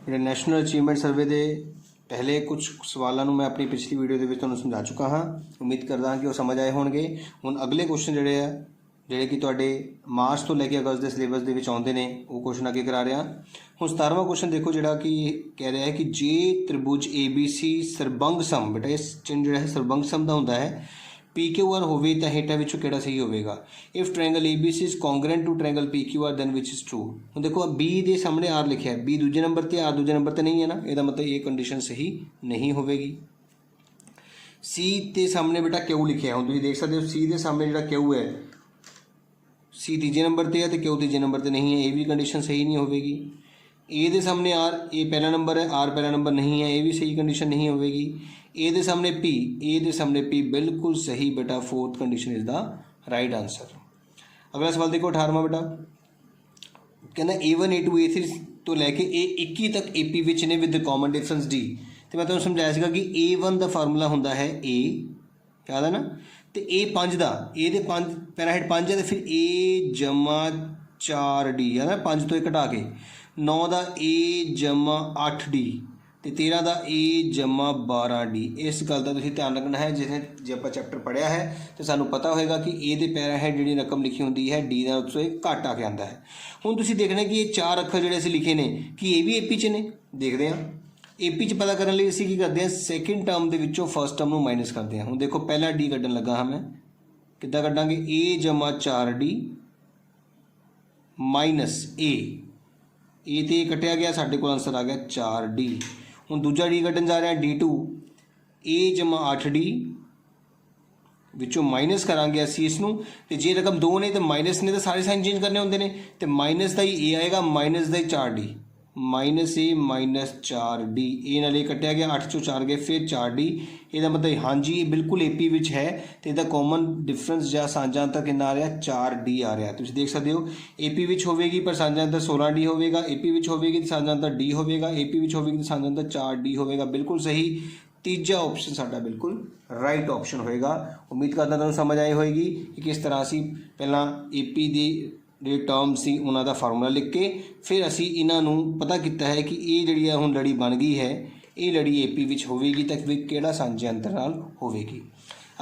ਜਿਹੜੇ national achievement survey ਦੇ ਪਹਿਲੇ ਕੁਝ ਸਵਾਲਾਂ ਨੂੰ ਮੈਂ ਆਪਣੀ ਪਿਛਲੀ ਵੀਡੀਓ ਦੇ ਵਿੱਚ ਤੁਹਾਨੂੰ ਸਮਝਾ ਚੁੱਕਾ ਹਾਂ। ਉਮੀਦ ਕਰਦਾ ਹਾਂ ਕਿ ਉਹ ਸਮਝ ਆਏ ਹੋਣਗੇ। ਹੁਣ ਅਗਲੇ ਕੁਐਸਚਨ ਜਿਹੜੇ ਕਿ ਤੁਹਾਡੇ ਮਾਰਚ ਤੋਂ ਲੈ ਕੇ ਅਗਸਤ ਦੇ ਸਿਲੇਬਸ ਦੇ ਵਿੱਚ ਆਉਂਦੇ ਨੇ ਉਹ ਕੁਐਸਚਨ ਅੱਗੇ ਕਰਾ ਰਿਹਾ। ਹੁਣ 17ਵਾਂ ਕੁਐਸਚਨ ਦੇਖੋ, ਜਿਹੜਾ ਕਿ ਕਹਿ ਰਿਹਾ ਹੈ ਕਿ ਜੇ ਤ੍ਰਿਭੁਜ ABC ਸਰਬੰਗ ਸਮ, ਬੇਟਾ ਇਸ ਚਿੰਨ੍ਹ ਜਿਹੜਾ ਹੈ ਸਰਬੰਗ ਸਮ ਦਾ ਹੁੰਦਾ ਹੈ, PQR ਹੋਵੇ ਤਾਂ ਹੇਠਾਂ ਵਿੱਚੋਂ ਕਿਹੜਾ ਸਹੀ ਹੋਵੇਗਾ। If triangle ABC is congruent to triangle PQR then which is true. ਹੁਣ ਦੇਖੋ B ਦੇ ਸਾਹਮਣੇ R ਲਿਖਿਆ ਹੈ, B ਦੂਜੇ ਨੰਬਰ 'ਤੇ, R ਦੂਜੇ ਨੰਬਰ 'ਤੇ ਨਹੀਂ ਹੈ ਨਾ, ਇਹਦਾ ਮਤਲਬ ਇਹ ਕੰਡੀਸ਼ਨ ਸਹੀ ਨਹੀਂ ਹੋਵੇਗੀ। C ਦੇ ਸਾਹਮਣੇ ਬੇਟਾ Q ਲਿਖਿਆ, ਹੁਣ ਤੁਸੀਂ ਦੇਖ ਸਕਦੇ ਹੋ C ਦੇ ਸਾਹਮਣੇ ਜਿਹੜਾ Q ਹੈ, C ਤੀਜੇ ਨੰਬਰ 'ਤੇ ਹੈ ਅਤੇ Q ਤੀਜੇ ਨੰਬਰ 'ਤੇ ਨਹੀਂ ਹੈ, ਇਹ ਵੀ ਕੰਡੀਸ਼ਨ ਸਹੀ ਨਹੀਂ ਹੋਵੇਗੀ। A ਦੇ ਸਾਹਮਣੇ R, A ਪਹਿਲਾ ਨੰਬਰ ਹੈ, R ਪਹਿਲਾ ਨੰबर नहीं है, ये भी सही कंडीशन नहीं होगी। A ਦੇ ਸਾਹਮਣੇ P, A ਦੇ ਸਾਹਮਣੇ P बिल्कुल सही बेटा, fourth condition is the right answer. अगला सवाल देखो 18वां बेटा, कहना A1 A2 A3 तो लैके A21 तक AP विच ने विद कॉमन डिफरेंस D। तो मैं तुहानूं समझाया सीगा कि A1 का फार्मूला हुंदा है A, याद है ना, तो A5 का, A दे 5 पैराहेड 5 है तो फिर A जमा 4D है ना, 5 तो 1 घटा के 9 का A जमा 8D तो 13 का A जमा 12D। इस गल का तुसीं ध्यान रखना है। जिसे जो आप चैप्टर पढ़िया है तो सानू पता होएगा कि A दे पैराहेड जिहड़ी रकम लिखी होंदी है D का उससे घट आके आंदा है। हुण तुसीं देखना कि ये 4 अखर जिहड़े असीं लिखे ने कि ये भी AP च ने, देखते हैं AP च पता करने लई असीं की करते हैं, सैकेंड टर्म दे विचों फर्स्ट टर्म नूं माइनस करते हैं। हुण देखो पहला D कड्ढण लगा हाँ मैं, किद्दां कड्डांगे, A जमा 4D माइनस A तो कटिया गया, साढ़े को आंसर आ गया 4D। हुण दूजा D कड्ढन जा रहे हैं, D2 A जमा 8D विचों माइनस करांगे असीं इसनूं, ते जे रकम 2 ने तो माइनस ने तो सारे साइन चेंज करने होंदे ने, तो माइनस का ही A आएगा, माइनस का ही 4D, minus A minus 4D, ए नाल कटिया गया, 8 चों 4 गए, फिर 4D। ਇਹਦਾ मतलब हाँ जी ये बिल्कुल AP विच है, तो ਇਹਦਾ कॉमन डिफरेंस ਜਾਂ ਸਾਂਝਾ ਅੰਤਰ ਕਿੰਨਾ ਆ ਰਿਹਾ, 4D ਆ ਰਿਹਾ। ਤੁਸੀਂ ਦੇਖ ਸਕਦੇ ਹੋ AP ਵਿੱਚ ਹੋਵੇਗੀ ਪਰ ਸਾਂਝਾ ਅੰਤਰ 16D ਹੋਵੇਗਾ, AP ਵਿੱਚ ਹੋਵੇਗੀ ਤਾਂ ਸਾਂਝਾ ਅੰਤਰ D ਹੋਵੇਗਾ, AP ਵਿੱਚ ਹੋਵੇਗੀ ਤਾਂ ਸਾਂਝਾ ਅੰਤਰ 4D ਹੋਵੇਗਾ। ਬਿਲਕੁਲ ਸਹੀ, ਤੀਜਾ ਆਪਸ਼ਨ ਸਾਡਾ ਬਿਲकुल ਰਾਈਟ ਆਪਸ਼ਨ ਹੋਏਗਾ। ਉਮੀਦ ਕਰਦਾ ਤੁਹਾਨੂੰ ਸਮਝ ਆਈ ਹੋਏਗੀ ਕਿ ਕਿਸ ਤਰ੍ਹਾਂ ਅਸੀਂ ਪਹਿਲਾਂ AP ਦੀ ਜਿਹੜੇ ਟਰਮ ਸੀ ਉਹਨਾਂ ਦਾ ਫਾਰਮੂਲਾ ਲਿਖ ਕੇ ਫਿਰ ਅਸੀਂ ਇਹਨਾਂ ਨੂੰ ਪਤਾ ਕੀਤਾ ਹੈ ਕਿ ਇਹ ਜਿਹੜੀ ਆ ਹੁਣ ਲੜੀ ਬਣ ਗਈ ਹੈ, ਇਹ ਲੜੀ AP ਵਿੱਚ ਹੋਵੇਗੀ ਤਾਂ ਵੀ ਕਿਹੜਾ ਸਾਂਝੇ ਅੰਤਰ ਨਾਲ ਹੋਵੇਗੀ।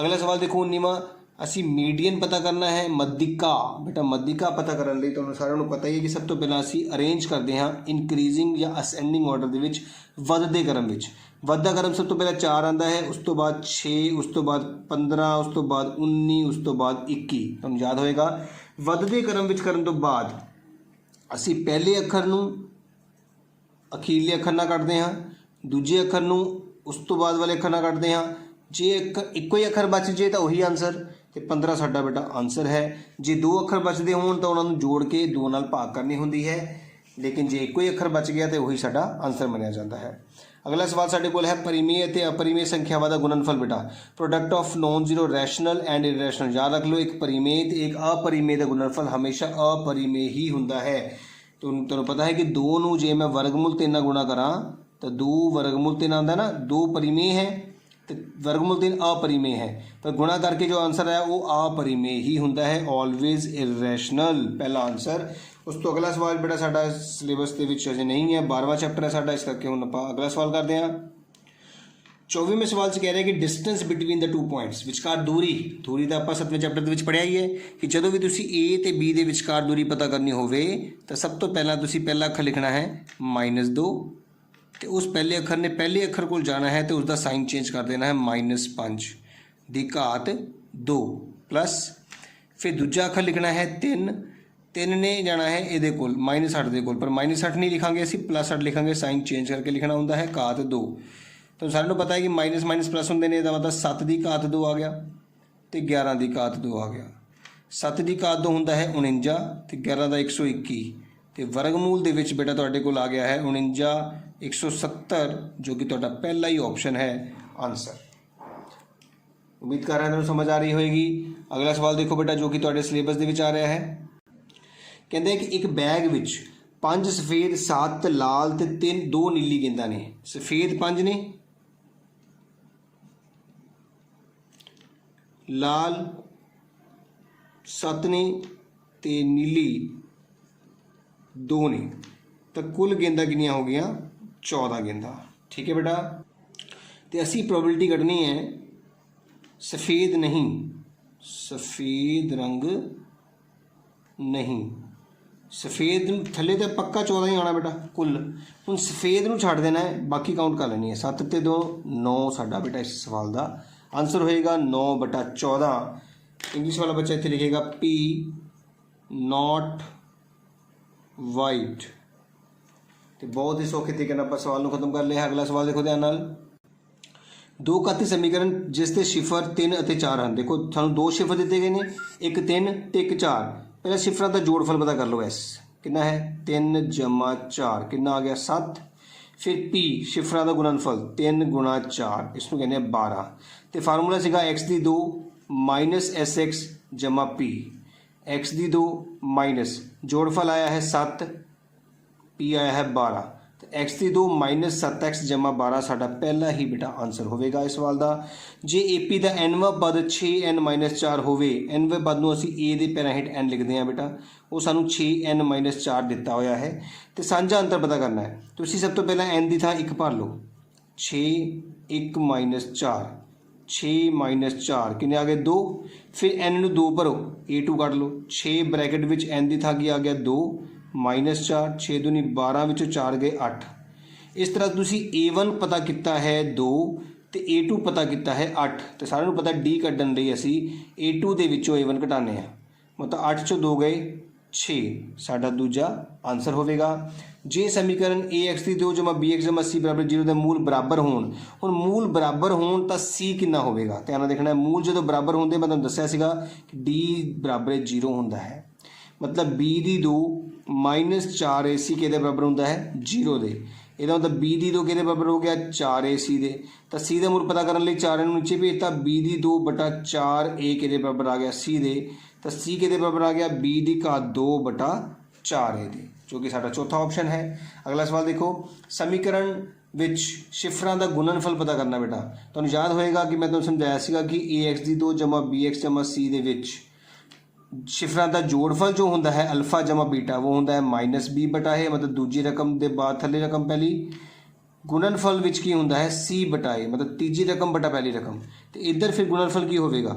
ਅਗਲਾ ਸਵਾਲ ਦੇਖੋ 19ਵਾਂ, ਅਸੀਂ ਮੀਡੀਅਨ ਪਤਾ ਕਰਨਾ ਹੈ, ਮੱਧਿਕਾ। ਬੇਟਾ ਮੱਧਿਕਾ ਪਤਾ ਕਰਨ ਲਈ ਤੁਹਾਨੂੰ ਸਾਰਿਆਂ ਨੂੰ ਪਤਾ ਹੀ ਹੈ ਕਿ ਸਭ ਤੋਂ ਪਹਿਲਾਂ ਅਸੀਂ ਅਰੇਂਜ ਕਰਦੇ ਹਾਂ ਇਨਕਰੀਜ਼ਿੰਗ ਜਾਂ ਅਸੈਂਡਿੰਗ ਆਰਡਰ ਦੇ ਵਿੱਚ, ਵੱਧਦੇ ਕ੍ਰਮ ਵਿੱਚ। ਵੱਧਦਾ ਕ੍ਰਮ ਸਭ ਤੋਂ ਪਹਿਲਾਂ 4 ਆਉਂਦਾ ਹੈ, ਉਸ ਤੋਂ ਬਾਅਦ 6, ਉਸ ਤੋਂ ਬਾਅਦ 15, ਉਸ ਤੋਂ ਬਾਅਦ 19, ਉਸ ਤੋਂ ਬਾਅਦ 21। ਤੁਹਾਨੂੰ ਯਾਦ ਹੋਏਗਾ ਵੱਧਦੇ ਕ੍ਰਮ ਵਿੱਚ ਕਰਨ ਤੋਂ ਬਾਅਦ ਅਸੀਂ ਪਹਿਲੇ ਅੱਖਰ ਨੂੰ ਅਖੀਰਲੇ ਅੱਖਰ ਨਾਲ ਕੱਢਦੇ ਹਾਂ, ਦੂਜੇ ਅੱਖਰ ਨੂੰ ਉਸ ਤੋਂ ਬਾਅਦ ਵਾਲੇ ਅੱਖਰ ਨਾਲ ਕੱਢਦੇ ਹਾਂ। ਜੇ ਇੱਕੋ ਹੀ ਅੱਖਰ ਬਚ ਜੇ ਤਾਂ ਉਹੀ ਆਨਸਰ, ਤੇ 15 ਸਾਡਾ ਬੇਟਾ ਆਨਸਰ ਹੈ। ਜੇ 2 ਅੱਖਰ ਬਚਦੇ ਹੋਣ ਤਾਂ ਉਹਨਾਂ ਨੂੰ ਜੋੜ ਕੇ 2 ਨਾਲ ਭਾਗ ਕਰਨੀ ਹੁੰਦੀ ਹੈ, ਲੇਕਿਨ ਜੇ ਇੱਕੋ ਹੀ ਅੱਖਰ ਬਚ ਗਿਆ ਤਾਂ ਉਹੀ ਸਾਡਾ ਆਨਸਰ ਮੰਨਿਆ ਜਾਂਦਾ ਹੈ। ਅਗਲਾ ਸਵਾਲ ਸਾਡੇ ਕੋਲ ਹੈ ਪਰਿਮੇਯ ਅਤੇ ਅਪਰਿਮੇਯ ਸੰਖਿਆਵਾਂ ਦਾ ਗੁਣਨਫਲ। ਬੇਟਾ product of non zero rational and irrational, ਯਾਦ ਰੱਖ ਲਓ ਇੱਕ ਪਰਿਮੇਯ ਤੇ ਇੱਕ ਅਪਰਿਮੇਯ ਦਾ ਗੁਣਨਫਲ ਹਮੇਸ਼ਾ ਅਪਰਿਮੇਯ ਹੀ ਹੁੰਦਾ ਹੈ। ਤੁਹਾਨੂੰ ਪਤਾ ਹੈ ਕਿ 2 ਨੂੰ ਜੇ ਮੈਂ ਵਰਗਮੂਲ 3 ਨਾਲ ਗੁਣਾ ਕਰਾਂ तो 2 वर्गमूल 3 आता है ना, 2 परिमेय है तो वर्गमूल 3 अपरिमेय है, पर गुणा करके जो आंसर आया वो अपरिमेय ही होता है, ऑलवेज इरैशनल पहला आंसर। उस तो अगला सवाल बेटा साडा सिलेबस के विच अजे नहीं है, 12वां चैप्टर है साडा, इस करके हुण आपां अगला सवाल करते हैं। 24वें सवाल से कह रहे हैं कि डिस्टेंस बिटवीन द 2 पॉइंट्स, विचकार दूरी तो आपां 7वें चैप्टर के विच पढ़िया ही है कि जदों भी तुसीं A ते B दे विचकार दूरी पता करनी होवे तो सब तो पहला तुसीं पहला अखर लिखना है -2, तो उस पहले अखर ने पहले अखर को जाना है तो उसका साइन चेंज कर देना है -5 दी घात 2 प्लस, फिर दूजा अखर लिखना है 3 ने जाना है ये -8 दे कोल, पर -8 नहीं लिखांगे असी, +8 लिखांगे, साइन चेंज करके लिखना होंदा है घात 2। तो सारे पता है कि माइनस माइनस प्लस होंगे ने, मतलब 7 की घात 2 आ गया तो 11 की घात 2 आ गया। 7 की घात 2 होंदा है 49 तो 11 का 121, तो वर्गमूल दे विच बेटा तुहाडे कोल आ गया है 49 170, जो कि तुहाडा पहला ही ऑप्शन है आंसर। उम्मीद कर रहा है तुहानूं समझ आ रही होएगी। अगला सवाल देखो बेटा जो कि तुहाडे सिलेबस दे विच आ रहा है, कहते हैं कि एक बैग विच 5 सफेद 7 लाल ते 2 नीली गेंदा ने। सफेद 5 ने, लाल 7 ने ते नीली 2 ने, तो कुल गेंदा कितनी हो गई 14 गेंदा। ठीक है बेटा, तो असी प्रोबेबिलिटी कढ़नी है सफ़ेद नहीं, सफ़ेद रंग नहीं, सफ़ेद थले तो पक्का 14 ही आना बेटा कुल। हुण सफ़ेद नूं छड्ड देना है, बाकी काउंट कर लेनी है। 7 ते 2 9 साडा बेटा इस सवाल का आंसर होएगा 9/14। इंग्लिश वाला बच्चा इत्थे लिखेगा P नॉट वाइट। तो बहुत ही सौखे तरीके नाल आपां सवाल नूं खत्म कर लिया। अगला सवाल देखो ध्यान नाल। दो घाती समीकरण जिस दे शिफर 3 ਅਤੇ 4 हैं। देखो सानूं दो शिफर दिते गए हैं, एक 3 ते एक 4। पहले शिफर का जोड़फल पता कर लो। एस कितना है 3 + 4 कितना आ गया 7। फिर P शिफर का गुणनफल 3 × 4 इसनूं कहने 12। तो फार्मूला सीगा x की 2 - SX + P, x की 2 माइनस जोड़फल आया है 7, P आया है 12। तो x की 2 - 7x + 12 साडा पहला ही बेटा आंसर होवेगा इस सवाल का। जे AP का nवां पद 6n - 4 होवे, nवें पद नूं असीं a दे पैरां हेठ n लिखते हैं बेटा, वो सानूं 6n - 4 दिता होया है। तो सांझा अंतर पता करना है। तो असीं सब तो पहला n की थां 1 भर लो, 6 1 - 4, 6 - 4 किन्ने आ गए 2। फिर n नूं 2 भरो, a2 कढ लो, 6 ब्रैकेट विच n की थां की आ गया 2 -4, 6 दूनी 12 विचों 4 गए 8। इस तरह तुसी A1 पता किया है 2 तो A2 पता किया है 8। तो सारे नूं पता D कड्ढण लई असी A2 दे विचों A1 घटाने हैं, मतलब 8 चों 2 गए 6 साडा दूजा आंसर होवेगा। जे समीकरण AX की 2 + BX + C = 0 के मूल बराबर होण, हुण मूल बराबर होण तां C कितना होवेगा। ध्यान देखना है, मूल जो बराबर होंदे मैं तुहानूं दस्सिया सीगा कि D = 0 हुंदा है, मतलब B की 2 - 4AC किहदे बराबर होंदा है 0 दे। ਇਹਦਾ मतलब B की 2 किहदे बराबर हो गया 4AC दे। तो C का मूल पता करने लिए 4 नूं नीचे भेजता, B की 2/4A किहदे बराबर आ गया C दे। तो C किहदे बराबर आ गया B की घात 2/4A दे, जो कि साडा चौथा ऑप्शन है। अगला सवाल देखो, समीकरण विच शिफरां दा गुणनफल पता करना बेटा। तुहानूं याद होएगा कि मैं तुहानूं समझाया सीगा कि AX की 2 + BX + C दे विच शिफरां का जोड़फल जो होंदा है अल्फा + बीटा वो होंदा है -B/A, मतलब दूजी रकम के बाद थले रकम पहली। गुणनफल विच की होंदा है C/A, मतलब तीजी रकम बटा पहली रकम। तो इधर फिर गुणनफल की होगा,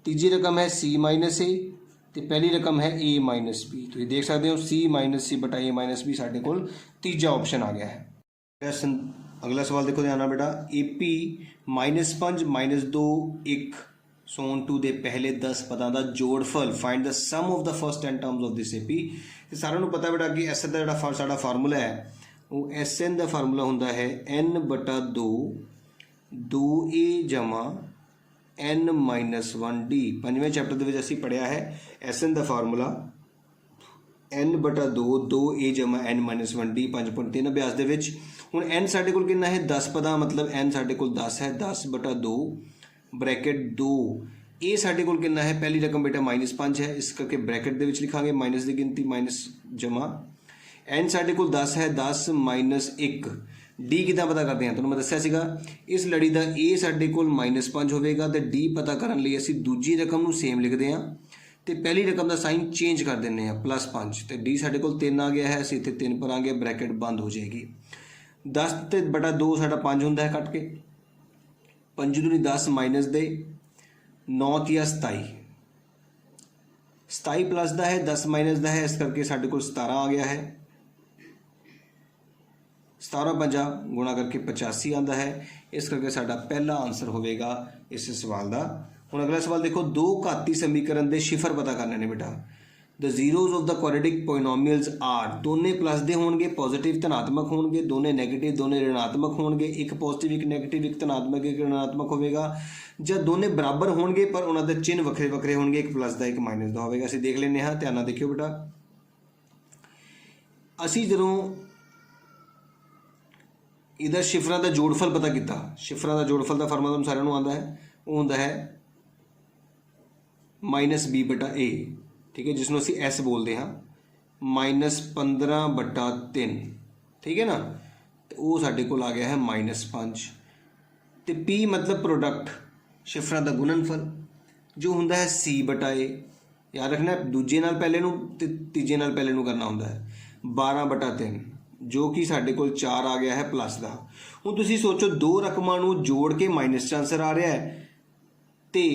तीजी रकम है C - A तो पहली रकम है A - B। तो ये देख सकते हो C - C/A - B साढ़े कोल तीजा ऑप्शन आ गया है। अगला सवाल देखो ध्यान नाल बेटा। AP -5 -2 1 सोन टू दे पहले 10 पदां दा जोड़फल, find the sum of the first 10 terms of this AP। तो सारिਆਂ ਨੂੰ पता बेटा कि SN का जो साडा फार्मूला है वो SN का फार्मूला होंदा है n/2 2A = n-1D। 5वें चैप्टर ਦੇ ਵਿੱਚ ਅਸੀਂ पढ़िया है SN का फार्मूला n/2 2A = n-1D 5.3 अभ्यास ਦੇ ਵਿੱਚ। ਹੁਣ n ਸਾਡੇ ਕੋਲ ਕਿੰਨਾ ਹੈ 10 ਪਦਾਂ, मतलब n ਸਾਡੇ ਕੋਲ 10 है, 10/2 ब्रैकेट 2 ये साढ़े कोल कितना है, पहली रकम बेटा -5 है, इस करके ब्रैकेट दे विच लिखांगे माइनस की गिनती माइनस जमा n साढ़े कोल 10 है, 10 - 1 D कितना पता करते हैं, तुहानूं मैं दस्सिया सीगा इस लड़ी का A साढ़े कोल -5 होवेगा तो D पता करने लिए असीं दूजी रकम नूं सेम लिखते हैं तो पहली रकम का साइन चेंज कर देने हैं +5। तो D साढ़े कोल 3 आ गया है, असीं इत्थे 3 पर आ गए, ब्रैकेट बंद हो जाएगी। 10/2 साढ़ा 5 होंदा है कट के, 5 दूनी 10 माइनस दे 9 तिया 27, 27 प्लस का है 10 माइनस का है, इस करके साढ़े को 17 आ गया है। 17 पंजा गुणा करके 85 आता है, इस करके साडा पहला आंसर होगा इस सवाल का। हुण अगला सवाल देखो, दो घाती समीकरण के शिफर पता करने ने बेटा। The zeros of the quadratic polynomials are, दोने प्लस दे होणगे, पॉजिटिव धनात्मक होणगे, दोने नैगेटिव दोने ऋणात्मक होणगे, एक पॉजिटिव एक नैगेटिव एक धनात्मक एक ऋणात्मक होगा, जब दोने बराबर होणगे पर उन्होंने चिन्ह वखरे वखरे होणगे, एक प्लस का एक माइनस का होगा। असीं देख लेने हाँ, ध्यान नाल देखियो बेटा। असीं जदों इधर शिफरां का जोड़फल पता किया, शिफरां का जोड़फल का फार्मूला तुहानूं सारिआं नूं आंदा है, वो हुंदा है -B/A, ठीक है, जिसनों असीं S बोलते हाँ, -15/3, ठीक है ना। तो वो साढ़े कोल आ गया है -5। तो P मतलब प्रोडक्ट शिफरां का गुणनफल जो हुंदा है C/A, याद रखना दूजे नाल पहले नूं ते तीजे नाल पहले नूं करना हुंदा है 12/3, ਜੋ ਕਿ ਸਾਡੇ ਕੋਲ 4 ਆ ਗਿਆ ਹੈ ਪਲੱਸ ਦਾ। ਹੁਣ ਤੁਸੀਂ ਸੋਚੋ ਦੋ ਰਕਮਾਂ ਨੂੰ ਜੋੜ ਕੇ ਮਾਈਨਸ 'ਚ ਆਂਸਰ ਆ ਰਿਹਾ ਹੈ ਤੇ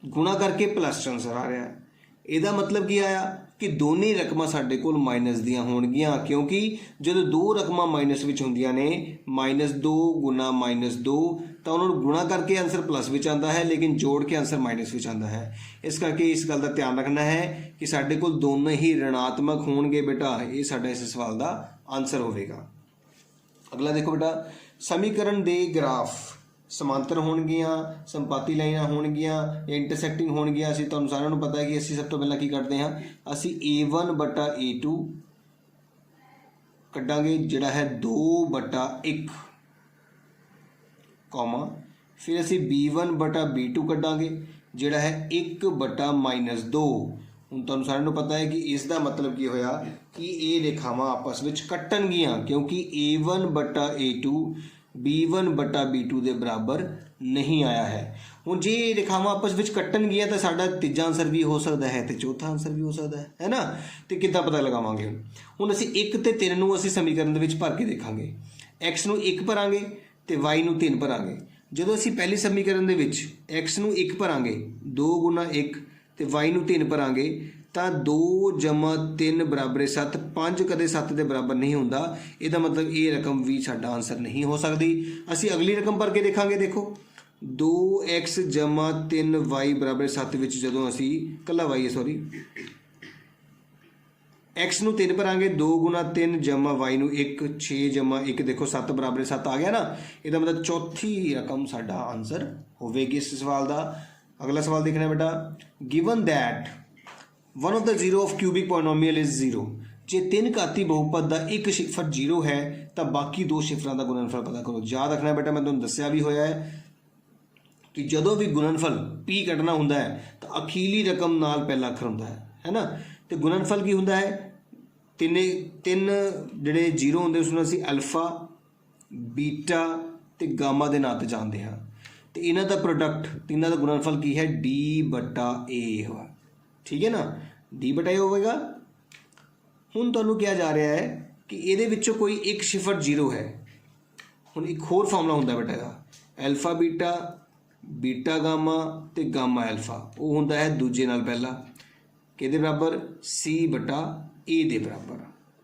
ਗੁਣਾ ਕਰਕੇ ਪਲੱਸ 'ਚ ਆਂਸਰ ਆ ਰਿਹਾ ਹੈ। ਇਹਦਾ ਮਤਲਬ ਕੀ ਆਇਆ ਕਿ ਦੋਨੇ ਰਕਮਾਂ ਸਾਡੇ ਕੋਲ ਮਾਈਨਸ ਦੀਆਂ ਹੋਣਗੀਆਂ, ਕਿਉਂਕਿ ਜਦੋਂ ਦੋ ਰਕਮਾਂ ਮਾਈਨਸ ਵਿੱਚ ਹੁੰਦੀਆਂ ਨੇ -2 ਗੁਣਾ -2 ਤਾਂ ਉਹਨਾਂ ਨੂੰ ਗੁਣਾ ਕਰਕੇ ਆਂਸਰ ਪਲੱਸ ਵਿੱਚ ਆਉਂਦਾ ਹੈ, ਲੇਕਿਨ ਜੋੜ ਕੇ ਆਂਸਰ ਮਾਈਨਸ ਵਿੱਚ ਆਉਂਦਾ ਹੈ। ਇਸ ਕਰਕੇ ਇਸ ਗੱਲ ਦਾ ਧਿਆਨ ਰੱਖਣਾ ਹੈ ਕਿ ਸਾਡੇ ਕੋਲ ਦੋਨੋਂ ਹੀ ऋणात्मक ਹੋਣਗੇ ਬੇਟਾ। ਇਹ ਸਾਡਾ ਇਸ ਸਵਾਲ ਦਾ ਆਂਸਰ ਹੋਵੇਗਾ। ਅਗਲਾ ਦੇਖੋ ਬੇਟਾ, ਸਮੀਕਰਨ ਦੇ ਗ੍ਰਾਫ समांतर होणगियां, संपाती लाइनां होणगियां या इंटरसैक्टिंग होणगियां। ਅਸੀਂ ਤੁਹਾਨੂੰ ਸਾਰਿਆਂ ਨੂੰ ਪਤਾ ਹੈ ਕਿ ਅਸੀਂ ਸਭ ਤੋਂ ਪਹਿਲਾਂ ਕੀ ਕਰਦੇ ਹਾਂ, ਅਸੀਂ a1/a2 ਕੱਢਾਂਗੇ ਜਿਹੜਾ ਹੈ 2/1 ਕੌਮਾ, ਫਿਰ ਅਸੀਂ b1/b2 ਕੱਢਾਂਗੇ ਜਿਹੜਾ ਹੈ 1/-2। ਹੁਣ ਤੁਹਾਨੂੰ ਸਾਰਿਆਂ ਨੂੰ ਪਤਾ ਹੈ ਕਿ ਇਸ ਦਾ ਮਤਲਬ ਕੀ ਹੋਇਆ ਕਿ ਇਹ ਰੇਖਾਵਾਂ ਆਪਸ ਵਿੱਚ ਕੱਟਣਗੀਆਂ, ਕਿਉਂਕਿ a1/a2 b1/b2 ਦੇ ਬਰਾਬਰ ਨਹੀਂ ਆਇਆ ਹੈ। ਹੁਣ ਜੇ ਇਹ ਰੇਖਾਵਾਂ ਆਪਸ ਵਿੱਚ ਕੱਟਣਗੀਆਂ ਤਾਂ ਸਾਡਾ ਤੀਜਾ ਆਂਸਰ ਵੀ ਹੋ ਸਕਦਾ ਹੈ ਤੇ ਚੌਥਾ ਆਂਸਰ ਵੀ ਹੋ ਸਕਦਾ ਹੈ ਨਾ। ਤੇ ਕਿੱਦਾਂ ਪਤਾ ਲਗਾਵਾਂਗੇ? ਹੁਣ ਅਸੀਂ 1 ਤੇ 3 ਨੂੰ ਅਸੀਂ ਸਮੀਕਰਨ ਦੇ ਵਿੱਚ ਭਰ ਕੇ ਦੇਖਾਂਗੇ। x ਨੂੰ 1 ਭਰਾਂਗੇ ਤੇ y ਨੂੰ 3 ਭਰਾਂਗੇ। ਜਦੋਂ ਅਸੀਂ ਪਹਿਲੀ ਸਮੀਕਰਨ ਦੇ ਵਿੱਚ x ਨੂੰ 1 ਭਰਾਂਗੇ 2 × 1 ਤੇ y ਨੂੰ 3 ਭਰਾਂਗੇ ਤਾਂ 2 + 3 = 7। 5 ਕਦੇ 7 ਦੇ ਬਰਾਬਰ ਨਹੀਂ ਹੁੰਦਾ। ਇਹਦਾ ਮਤਲਬ ਇਹ ਰਕਮ ਵੀ ਸਾਡਾ ਆਂਸਰ ਨਹੀਂ ਹੋ ਸਕਦੀ। ਅਸੀਂ ਅਗਲੀ ਰਕਮ ਭਰ ਕੇ ਦੇਖਾਂਗੇ। ਦੇਖੋ 2x + 3y = 7 ਵਿੱਚ ਜਦੋਂ ਅਸੀਂ ਇਕੱਲਾ y x ਨੂੰ 3 ਭਰਾਂਗੇ 2 × 3 + y ਨੂੰ 1 6 + 1 ਦੇਖੋ 7 = 7 ਆ ਗਿਆ ਨਾ। ਇਹਦਾ ਮਤਲਬ ਚੌਥੀ ਰਕਮ ਸਾਡਾ ਆਂਸਰ ਹੋਵੇਗੀ ਇਸ ਸਵਾਲ ਦਾ। ਅਗਲਾ ਸਵਾਲ ਦੇਖਣਾ ਬੇਟਾ, given that one of the zero of cubic polynomial is 0। ਜੇ 3 ਘਾਤੀ ਬਹੁਪਦ ਦਾ ਇੱਕ ਸਿਫਰ 0 ਹੈ ਤਾਂ ਬਾਕੀ ਦੋ ਸਿਫਰਾਂ ਦਾ ਗੁਣਨਫਲ ਪਤਾ ਕਰੋ। ਯਾਦ ਰੱਖਣਾ ਬੇਟਾ, ਮੈਂ ਤੁਹਾਨੂੰ ਦੱਸਿਆ ਵੀ ਹੋਇਆ ਹੈ ਕਿ ਜਦੋਂ ਵੀ ਗੁਣਨਫਲ p ਕੱਢਣਾ ਹੁੰਦਾ ਹੈ ਤਾਂ ਅਖੀਲੀ ਰਕਮ ਨਾਲ ਪਹਿਲਾ ਅੱਖਰ ਹੁੰਦਾ ਹੈ ਨਾ। ਤੇ ਗੁਣਨਫਲ ਕੀ ਹੁੰਦਾ ਹੈ? ਤਿੰਨ ਜਿਹੜੇ 0 ਹੁੰਦੇ ਉਸ ਨੂੰ ਅਸੀਂ ਅਲਫਾ, ਬੀਟਾ ਤੇ ਗਾਮਾ ਦੇ ਨਾਂ ਤੇ ਜਾਣਦੇ ਹਾਂ। ਤੇ ਇਹਨਾਂ ਦਾ ਪ੍ਰੋਡਕਟ, ਤਿੰਨਾਂ ਦਾ ਗੁਣਨਫਲ ਕੀ ਹੈ? d/a ਹੋਇਆ। ਠੀਕ ਹੈ ਨਾ, d/a ਹੋਵੇਗਾ। ਹੁਣ ਤੁਹਾਨੂੰ ਕਿਹਾ ਜਾ ਰਿਹਾ ਹੈ ਕਿ ਇਹਦੇ ਵਿੱਚੋਂ ਕੋਈ ਇੱਕ ਸਿਫਰ 0 ਹੈ। ਹੁਣ ਇੱਕ ਹੋਰ ਫਾਰਮੂਲਾ ਹੁੰਦਾ ਬੇਟਾ ਇਹਦਾ, ਐਲਫਾ ਬੀਟਾ, ਬੀਟਾ ਗਾਮਾ ਤੇ ਗਾਮਾ ਐਲਫਾ। ਉਹ ਹੁੰਦਾ ਹੈ ਦੂਜੇ ਨਾਲ ਪਹਿਲਾ, ਕਿਹਦੇ ਬਰਾਬਰ? c/a ਦੇ ਬਰਾਬਰ।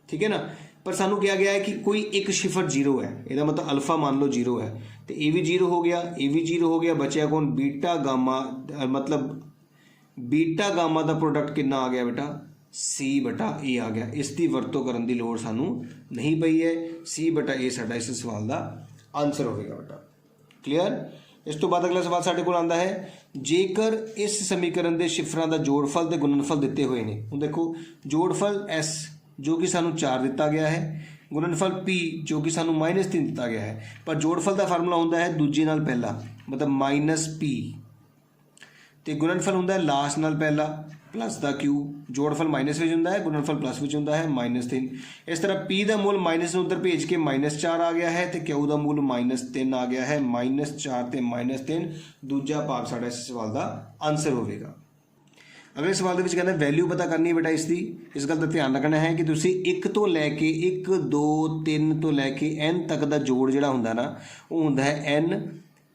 ਠੀਕ ਹੈ ਨਾ। ਪਰ ਸਾਨੂੰ ਕਿਹਾ ਗਿਆ ਹੈ ਕਿ ਕੋਈ ਇੱਕ ਸਿਫਰ 0 ਹੈ। ਇਹਦਾ ਮਤਲਬ ਅਲਫਾ ਮੰਨ ਲਓ 0 ਹੈ ਤੇ ਇਹ ਵੀ 0 ਹੋ ਗਿਆ, ਇਹ ਵੀ 0 ਹੋ ਗਿਆ। ਬਚਿਆ ਕੌਣ? ਬੀਟਾ ਗਾਮਾ। ਮਤਲਬ ਬੀਟਾ ਗਾਮਾ ਦਾ ਪ੍ਰੋਡਕਟ ਕਿੰਨਾ ਆ ਗਿਆ ਬੇਟਾ? c/a ਆ ਗਿਆ। ਇਸ ਦੀ ਵਰਤੋਂ ਕਰਨ ਦੀ ਲੋੜ ਸਾਨੂੰ ਨਹੀਂ ਪਈ ਹੈ। c/a ਸਾਡਾ ਇਸ ਸਵਾਲ ਦਾ ਆਨਸਰ ਹੋਵੇਗਾ ਬੇਟਾ। ਕਲੀਅਰ? ਇਸ ਤੋਂ ਬਾਅਦ ਅਗਲਾ ਸਵਾਲ ਸਾਡੇ ਕੋਲ ਆਉਂਦਾ ਹੈ, ਜੇਕਰ ਇਸ ਸਮੀਕਰਨ ਦੇ ਸਿਫਰਾਂ ਦਾ ਜੋੜਫਲ ਤੇ ਗੁਣਨਫਲ ਦਿੱਤੇ ਹੋਏ ਨੇ। ਹੁਣ ਦੇਖੋ, ਜੋੜਫਲ s ਜੋ ਕਿ ਸਾਨੂੰ 4 ਦਿੱਤਾ ਗਿਆ ਹੈ, ਗੁਣਨਫਲ p ਜੋ ਕਿ ਸਾਨੂੰ -3 ਦਿੱਤਾ ਗਿਆ ਹੈ। ਪਰ ਜੋੜਫਲ ਦਾ ਫਾਰਮੂਲਾ ਹੁੰਦਾ ਹੈ ਦੂਜੇ ਨਾਲ ਪਹਿਲਾ, ਮਤਲਬ -p, ਤੇ ਗੁਣਨਫਲ ਹੁੰਦਾ ਹੈ ਲਾਸਟ ਨਾਲ ਪਹਿਲਾ ਪਲੱਸ ਦਾ q। ਜੋੜਫਲ ਮਾਈਨਸ ਵਿੱਚ ਹੁੰਦਾ ਹੈ, ਗੁਣਨਫਲ ਪਲੱਸ ਵਿੱਚ ਹੁੰਦਾ ਹੈ -3। ਇਸ ਤਰ੍ਹਾਂ p ਦਾ ਮੁੱਲ ਮਾਈਨਸ ਨੂੰ ਉੱਧਰ ਭੇਜ ਕੇ -4 ਆ ਗਿਆ ਹੈ ਤੇ q ਦਾ ਮੁੱਲ -3 ਆ ਗਿਆ ਹੈ। -4 ਤੇ -3 ਦੂਜਾ ਭਾਗ ਸਾਡਾ ਇਸ ਸਵਾਲ ਦਾ ਆਨਸਰ ਹੋਵੇਗਾ। ਅਗਲੇ ਸਵਾਲ ਦੇ ਵਿੱਚ ਕਹਿੰਦਾ ਵੈਲਿਊ ਪਤਾ ਕਰਨੀ ਬੇਟਾ ਇਸ ਦੀ। ਇਸ ਗੱਲ ਦਾ ਧਿਆਨ ਰੱਖਣਾ ਹੈ ਕਿ ਤੁਸੀਂ 1 ਤੋਂ ਲੈ ਕੇ 1 2 3 ਤੋਂ ਲੈ ਕੇ n ਤੱਕ ਦਾ ਜੋੜ ਜਿਹੜਾ ਹੁੰਦਾ ਨਾ, ਉਹ ਹੁੰਦਾ ਹੈ n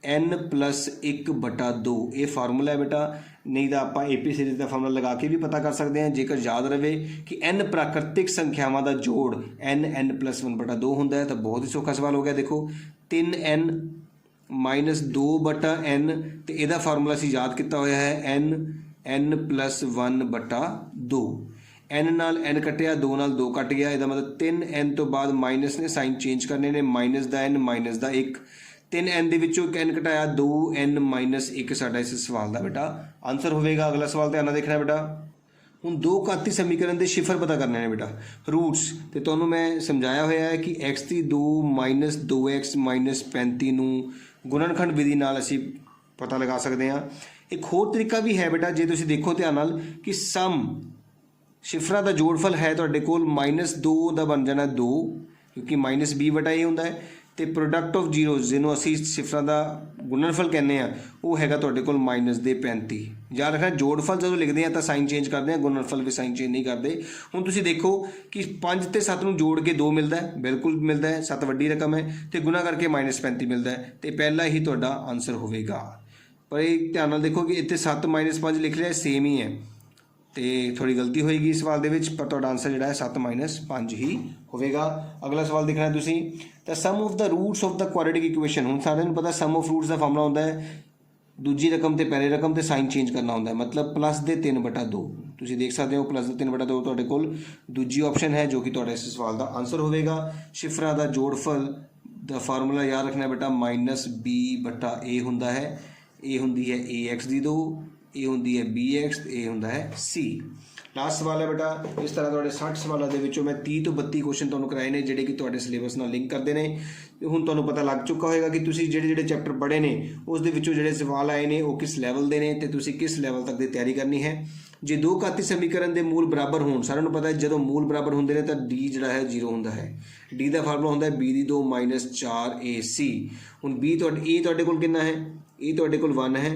+ 1/2। ਇਹ ਫਾਰਮੂਲਾ ਹੈ ਬੇਟਾ। ਨਹੀਂ ਤਾਂ ਆਪਾਂ AP ਸੀਰੀਜ਼ ਦਾ ਫਾਰਮੂਲਾ ਲਗਾ ਕੇ ਵੀ ਪਤਾ ਕਰ ਸਕਦੇ ਹਾਂ। ਜੇਕਰ ਯਾਦ ਰਹੇ ਕਿ n ਪ੍ਰਾਕ੍ਰਿਤਿਕ ਸੰਖਿਆਵਾਂ ਦਾ ਜੋੜ n + 1/2 ਹੁੰਦਾ ਹੈ ਤਾਂ ਬਹੁਤ ਹੀ ਸੌਖਾ ਸਵਾਲ ਹੋ ਗਿਆ। ਦੇਖੋ 3n - 2/n ਤੇ ਇਹਦਾ ਫਾਰਮੂਲਾ ਅਸੀਂ ਯਾਦ ਕੀਤਾ ਹੋਇਆ ਹੈ n + 1/2। n ਨਾਲ n ਕੱਟਿਆ, 2 ਨਾਲ 2 ਕੱਟ ਗਿਆ। ਇਹਦਾ ਮਤਲਬ 3n ਤੋਂ ਬਾਅਦ ਮਾਈਨਸ ਨੇ, ਸਾਈਨ ਚੇਂਜ ਕਰਨੇ ਨੇ, -n -1। 3n ਦੇ ਵਿੱਚੋਂ 1n ਘਟਾਇਆ, 2n - 1 ਸਾਡਾ ਇਸ ਸਵਾਲ ਦਾ ਬੇਟਾ ਆਨਸਰ ਹੋਵੇਗਾ। ਅਗਲਾ ਸਵਾਲ ਧਿਆਨ ਨਾਲ ਦੇਖਣਾ ਬੇਟਾ। ਹੁਣ ਦੋ ਘਾਤੀ ਸਮੀਕਰਨ ਦੇ ਸਿਫਰ ਪਤਾ ਕਰਨੇ ਨੇ ਬੇਟਾ, ਰੂਟਸ। ਤੇ ਤੁਹਾਨੂੰ ਮੈਂ ਸਮਝਾਇਆ ਹੋਇਆ ਹੈ ਕਿ x3 - 2x - 35 ਨੂੰ ਗੁਣਨਖੰਡ ਵਿਧੀ ਨਾਲ ਅਸੀਂ ਪਤਾ ਲਗਾ ਸਕਦੇ ਹਾਂ। ਇੱਕ ਹੋਰ ਤਰੀਕਾ ਵੀ ਹੈ ਬੇਟਾ, ਜੇ ਤੁਸੀਂ ਦੇਖੋ ਧਿਆਨ ਨਾਲ ਕਿ ਸਮ ਸਿਫਰਾਂ ਦਾ ਜੋੜਫਲ ਹੈ ਤੁਹਾਡੇ ਕੋਲ -2 ਦਾ ਬਣ ਜਾਣਾ 2, ਕਿਉਂਕਿ -b/a ਹੁੰਦਾ ਹੈ। ਤੇ ਪ੍ਰੋਡਕਟ ਆਫ ਜ਼ੀਰੋਜ਼ ਜਿਹਨੂੰ ਅਸੀਂ ਸਿਫਰਾਂ ਦਾ ਗੁਣਨਫਲ ਕਹਿੰਦੇ ਆ ਉਹ ਹੈਗਾ ਤੁਹਾਡੇ ਕੋਲ -35। ਯਾਦ ਰੱਖਣਾ ਜੋੜਫਲ ਜਦੋਂ ਲਿਖਦੇ ਆ ਤਾਂ ਸਾਈਨ ਚੇਂਜ ਕਰਦੇ ਆ, ਗੁਣਨਫਲ ਵੀ ਸਾਈਨ ਚੇਂਜ ਨਹੀਂ ਕਰਦੇ। ਹੁਣ ਤੁਸੀਂ ਦੇਖੋ ਕਿ 5 ਤੇ 7 ਨੂੰ ਜੋੜ ਕੇ 2 ਮਿਲਦਾ ਹੈ, ਬਿਲਕੁਲ ਮਿਲਦਾ ਹੈ, 7 ਵੱਡੀ ਰਕਮ ਹੈ, ਤੇ ਗੁਣਾ ਕਰਕੇ -35 ਮਿਲਦਾ ਹੈ, ਤੇ ਪਹਿਲਾ ਹੀ ਤੁਹਾਡਾ ਆਨਸਰ ਹੋਵੇਗਾ। ਪਰ ਇਹ ਧਿਆਨ ਨਾਲ ਦੇਖੋ ਕਿ ਇੱਥੇ 7 - 5 ਲਿਖ ਲਿਆ, ਸੇਮ ਹੀ ਹੈ, ਤੇ ਥੋੜੀ ਗਲਤੀ ਹੋਏਗੀ ਸਵਾਲ ਦੇ ਵਿੱਚ, ਪਰ ਤੁਹਾਡਾ ਆਨਸਰ ਜਿਹੜਾ ਹੈ 7 - 5 ਹੀ ਹੋਵੇਗਾ। ਅਗਲਾ ਸਵਾਲ ਦੇਖਣਾ ਤੁਸੀਂ, ਤਾਂ sum of the roots of the quadratic equation. ਹੁਣ ਸਾਰਿਆਂ ਨੂੰ ਪਤਾ ਸਮ ਆਫ ਰੂਟਸ ਦਾ ਫਾਰਮੂਲਾ ਹੁੰਦਾ ਹੈ ਦੂਜੀ ਰਕਮ ਤੇ ਪਹਿਲੀ ਰਕਮ ਤੇ ਸਾਈਨ ਚੇਂਜ ਕਰਨਾ ਹੁੰਦਾ ਹੈ, ਮਤਲਬ ਪਲੱਸ ਦੇ 3/2। ਤੁਸੀਂ ਦੇਖ ਸਕਦੇ ਹੋ ਪਲੱਸ ਦੇ 3/2 ਤੁਹਾਡੇ ਕੋਲ ਦੂਜੀ ਆਪਸ਼ਨ ਹੈ ਜੋ ਕਿ ਤੁਹਾਡੇ ਇਸ ਸਵਾਲ ਦਾ ਆਨਸਰ ਹੋਵੇਗਾ। ਸ਼ਿਫਰਾਂ ਦਾ ਜੋੜਫਲ ਦਾ ਫਾਰਮੂਲਾ ਯਾਦ ਰੱਖਣਾ ਬੇਟਾ -b/a ਹੁੰਦਾ ਹੈ। ਇਹ ਹੁੰਦੀ ਹੈ ax ਦੀ 2, ਇਹ ਹੁੰਦੀ ਹੈ bx, ਇਹ ਹੁੰਦਾ ਹੈ c। ਲਾਸਟ ਸਵਾਲ ਹੈ ਬੇਟਾ, ਇਸ ਤਰ੍ਹਾਂ ਤੁਹਾਡੇ 60 ਸਵਾਲਾਂ ਦੇ ਵਿੱਚੋਂ ਮੈਂ 30 ਤੋਂ 32 ਕੁਐਸਚਨ ਤੁਹਾਨੂੰ ਕਰਾਏ ਨੇ ਜਿਹੜੇ ਕਿ ਤੁਹਾਡੇ ਸਿਲੇਬਸ ਨਾਲ ਲਿੰਕ ਕਰਦੇ ਨੇ। ਹੁਣ ਤੁਹਾਨੂੰ ਪਤਾ ਲੱਗ ਚੁੱਕਾ ਹੋਏਗਾ ਕਿ ਤੁਸੀਂ ਜਿਹੜੇ ਚੈਪਟਰ ਪੜ੍ਹੇ ਨੇ ਉਸ ਦੇ ਵਿੱਚੋਂ ਜਿਹੜੇ ਸਵਾਲ ਆਏ ਨੇ ਉਹ ਕਿਸ ਲੈਵਲ ਦੇ ਨੇ ਤੇ ਤੁਸੀਂ ਕਿਸ ਲੈਵਲ ਤੱਕ ਦੀ ਤਿਆਰੀ ਕਰਨੀ ਹੈ। ਜੇ ਦੋ ਘਾਤੀ ਸਮੀਕਰਨ ਦੇ ਮੂਲ ਬਰਾਬਰ ਹੋਣ, ਸਾਰਿਆਂ ਨੂੰ ਪਤਾ ਹੈ ਜਦੋਂ ਮੂਲ ਬਰਾਬਰ ਹੁੰਦੇ ਨੇ ਤਾਂ d ਜਿਹੜਾ ਹੈ 0 ਹੁੰਦਾ ਹੈ। d ਦਾ ਫਾਰਮੂਲਾ ਹੁੰਦਾ ਹੈ b ਦੀ 2 -4ac। ਹੁਣ b ਤੁਹਾਡੇ ਕੋਲ ਕਿੰਨਾ ਹੈ? a ਤੁਹਾਡੇ ਕੋਲ 1 ਹੈ,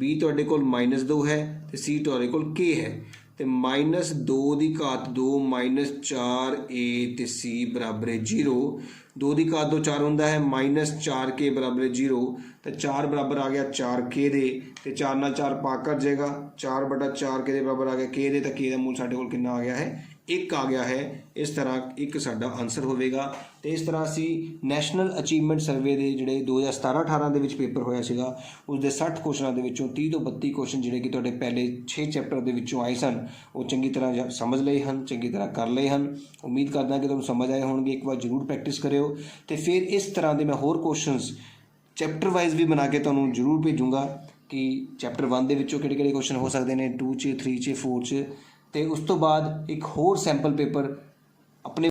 b ਤੁਹਾਡੇ ਕੋਲ -2 ਹੈ, ਤੇ c ਤੁਹਾਡੇ ਕੋਲ k ਹੈ। ਤੇ -2 ਦੀ ਘਾਤ 2 -4a ਤੇ c ਬਰਾਬਰ ਹੈ 0। 2 ਦੀ ਘਾਤ 2 4 ਹੁੰਦਾ ਹੈ, -4k ਬਰਾਬਰ 0, ਤੇ 4 ਬਰਾਬਰ ਆ ਗਿਆ 4k ਦੇ, ਤੇ 4 ਨਾਲ 4 ਭਾਗ ਕਰ ਜਾਏਗਾ, 4/4k ਦੇ ਬਰਾਬਰ ਆ ਗਿਆ k ਦੇ, ਤਾਂ k ਦਾ ਮੂਲ ਸਾਡੇ ਕੋਲ ਕਿੰਨਾ ਆ ਗਿਆ ਹੈ? 1 ਆ ਗਿਆ ਹੈ। ਇਸ ਤਰ੍ਹਾਂ 1 ਸਾਡਾ ਆਨਸਰ ਹੋਵੇਗਾ। ਤੇ ਇਸ ਤਰ੍ਹਾਂ ਅਸੀਂ ਨੈਸ਼ਨਲ ਅਚੀਵਮੈਂਟ ਸਰਵੇ ਦੇ ਜਿਹੜੇ 2017-18 ਦੇ ਵਿੱਚ ਪੇਪਰ ਹੋਇਆ ਸੀਗਾ ਉਸ ਦੇ 60 ਕੁਐਸਚਨਾਂ ਦੇ ਵਿੱਚੋਂ 30 ਤੋਂ 32 ਕੁਐਸਚਨ ਜਿਹੜੇ ਕਿ ਤੁਹਾਡੇ ਪਹਿਲੇ 6 ਚੈਪਟਰ ਦੇ ਵਿੱਚੋਂ ਆਏ ਸਨ ਉਹ ਚੰਗੀ ਤਰ੍ਹਾਂ ਸਮਝ ਲਏ ਹਨ, ਚੰਗੀ ਤਰ੍ਹਾਂ ਕਰ ਲਏ ਹਨ। ਉਮੀਦ ਕਰਦਾ ਕਿ ਤੁਹਾਨੂੰ ਸਮਝ ਆਏ ਹੋਣਗੇ। ਇੱਕ ਵਾਰ ਜ਼ਰੂਰ ਪ੍ਰੈਕਟਿਸ ਕਰਿਓ, ਤੇ ਫਿਰ ਇਸ ਤਰ੍ਹਾਂ ਦੇ ਮੈਂ ਹੋਰ ਕੁਐਸਚਨਸ ਚੈਪਟਰ ਵਾਈਜ਼ ਵੀ ਬਣਾ ਕੇ ਤੁਹਾਨੂੰ ਜ਼ਰੂਰ ਭੇਜੂੰਗਾ ਕਿ ਚੈਪਟਰ 1 ਦੇ ਵਿੱਚੋਂ ਕਿਹੜੇ ਕੁਐਸਚਨ ਹੋ ਸਕਦੇ ਨੇ, 2 'ਚ, 3 'ਚ, 4 'ਚ, ਤੇ ਉਸ ਤੋਂ ਬਾਅਦ ਇੱਕ ਹੋਰ ਸੈਂਪਲ ਪੇਪਰ ਆਪਣੇ